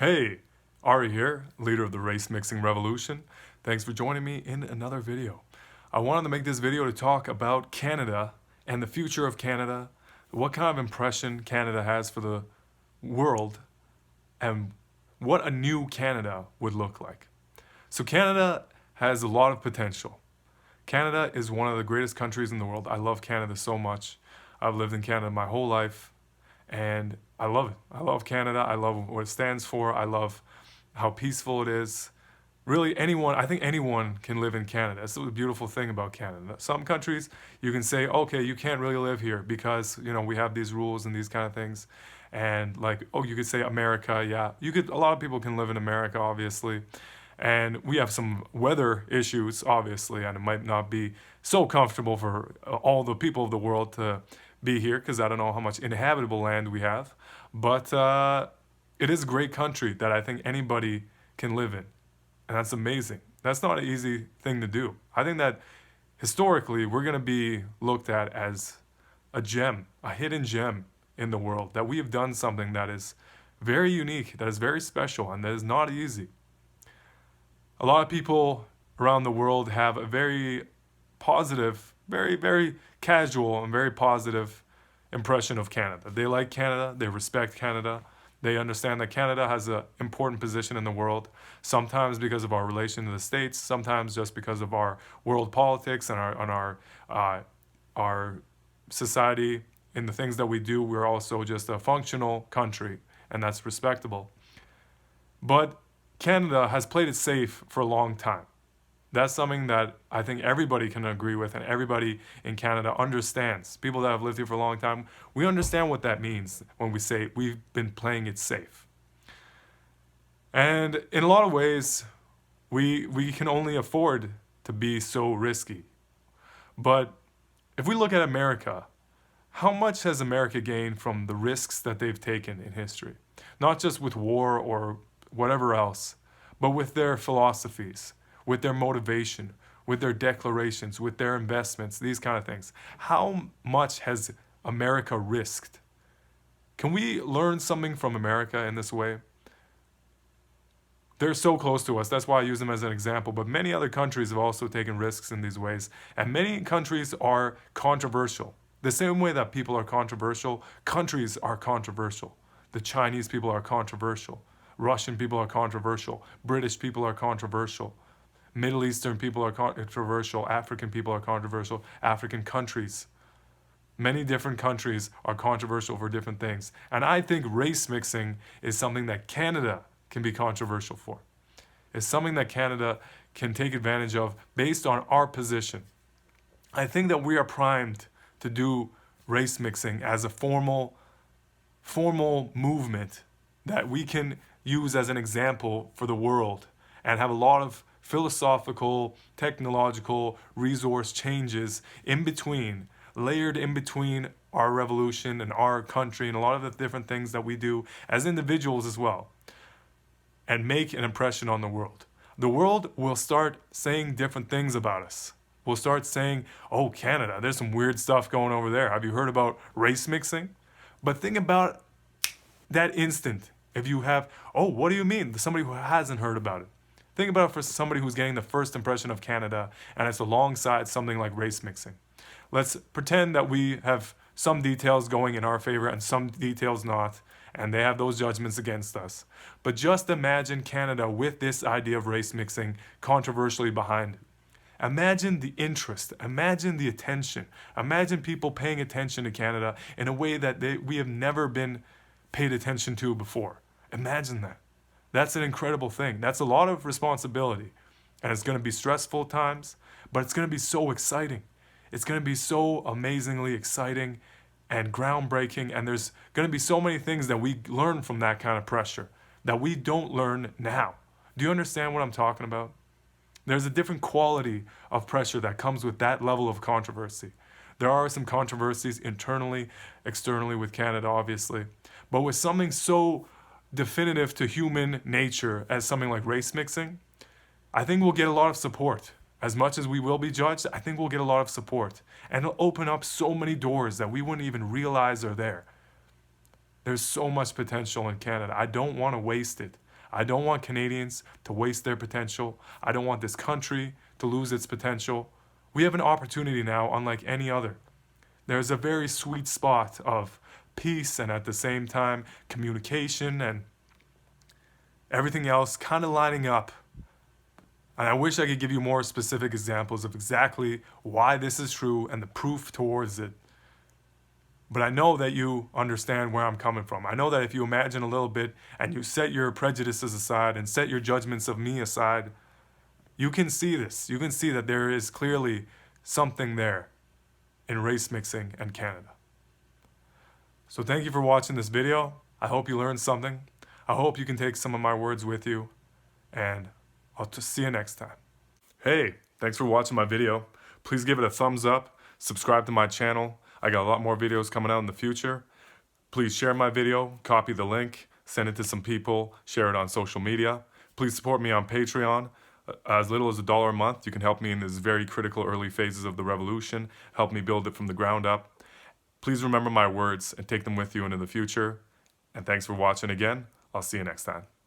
Hey, Ari here, leader of the race mixing revolution. Thanks for joining me in another video. I wanted to make this video to talk about Canada and the future of Canada, what kind of impression Canada has for the world, and what a new Canada would look like. So Canada has a lot of potential. Canada is one of the greatest countries in the world. I love Canada so much. I've lived in Canada my whole life. And I love it. I love Canada. I love what it stands for. I love how peaceful it is. Really, I think anyone can live in Canada. That's the beautiful thing about Canada. Some countries, you can say, okay, you can't really live here because, we have these rules and these kind of things. And you could say America, yeah. A lot of people can live in America, obviously. And we have some weather issues, obviously, and it might not be so comfortable for all the people of the world to be here because I don't know how much inhabitable land we have. But it is a great country that I think anybody can live in. And that's amazing. That's not an easy thing to do. I think that historically we're going to be looked at as a gem, a hidden gem in the world, that we have done something that is very unique, that is very special, and that is not easy. A lot of people around the world have a very positive, very, very casual and very positive impression of Canada. They like Canada, they respect Canada, they understand that Canada has an important position in the world, sometimes because of our relation to the States, sometimes just because of our world politics and our society and the things that we do. We're also just a functional country, and that's respectable. But Canada has played it safe for a long time. That's something that I think everybody can agree with, and everybody in Canada understands. People that have lived here for a long time, we understand what that means when we say we've been playing it safe. And in a lot of ways, we can only afford to be so risky. But if we look at America, how much has America gained from the risks that they've taken in history? Not just with war or whatever else, but with their philosophies, with their motivation, with their declarations, with their investments, these kind of things. How much has America risked? Can we learn something from America in this way? They're so close to us. That's why I use them as an example. But many other countries have also taken risks in these ways. And many countries are controversial. The same way that people are controversial, countries are controversial. The Chinese people are controversial. Russian people are controversial. British people are controversial. Middle Eastern people are controversial. African people are controversial. African countries. Many different countries are controversial for different things. And I think race mixing is something that Canada can be controversial for. It's something that Canada can take advantage of based on our position. I think that we are primed to do race mixing as a formal movement that we can use as an example for the world and have a lot of philosophical, technological resource changes in between, layered in between our revolution and our country and a lot of the different things that we do as individuals as well, and make an impression on the world. The world will start saying different things about us. We'll start saying, oh, Canada, there's some weird stuff going over there. Have you heard about race mixing? But think about that instant. If you have, oh, what do you mean? Somebody who hasn't heard about it. Think about it for somebody who's getting the first impression of Canada, and it's alongside something like race mixing. Let's pretend that we have some details going in our favor and some details not, and they have those judgments against us. But just imagine Canada with this idea of race mixing controversially behind it. Imagine the interest, imagine the attention, imagine people paying attention to Canada in a way that we have never been paid attention to before. Imagine that. That's an incredible thing. That's a lot of responsibility. And it's going to be stressful at times, but it's going to be so exciting. It's going to be so amazingly exciting and groundbreaking. And there's going to be so many things that we learn from that kind of pressure that we don't learn now. Do you understand what I'm talking about? There's a different quality of pressure that comes with that level of controversy. There are some controversies internally, externally with Canada, obviously. But with something so definitive to human nature as something like race mixing, I think we'll get a lot of support. As much as we will be judged, I think we'll get a lot of support. And it'll open up so many doors that we wouldn't even realize are there. There's so much potential in Canada. I don't want to waste it. I don't want Canadians to waste their potential. I don't want this country to lose its potential. We have an opportunity now unlike any other. There's a very sweet spot of peace and at the same time communication and everything else kind of lining up. And I wish I could give you more specific examples of exactly why this is true and the proof towards it. But I know that you understand where I'm coming from. I know that if you imagine a little bit and you set your prejudices aside and set your judgments of me aside, you can see this. You can see that there is clearly something there in race mixing and Canada. So thank you for watching this video. I hope you learned something. I hope you can take some of my words with you, and I'll just see you next time. Hey, thanks for watching my video. Please give it a thumbs up, subscribe to my channel. I got a lot more videos coming out in the future. Please share my video, copy the link, send it to some people, share it on social media. Please support me on Patreon. As little as $1 a month, you can help me in these very critical early phases of the revolution, help me build it from the ground up. Please remember my words and take them with you into the future. And thanks for watching again. I'll see you next time.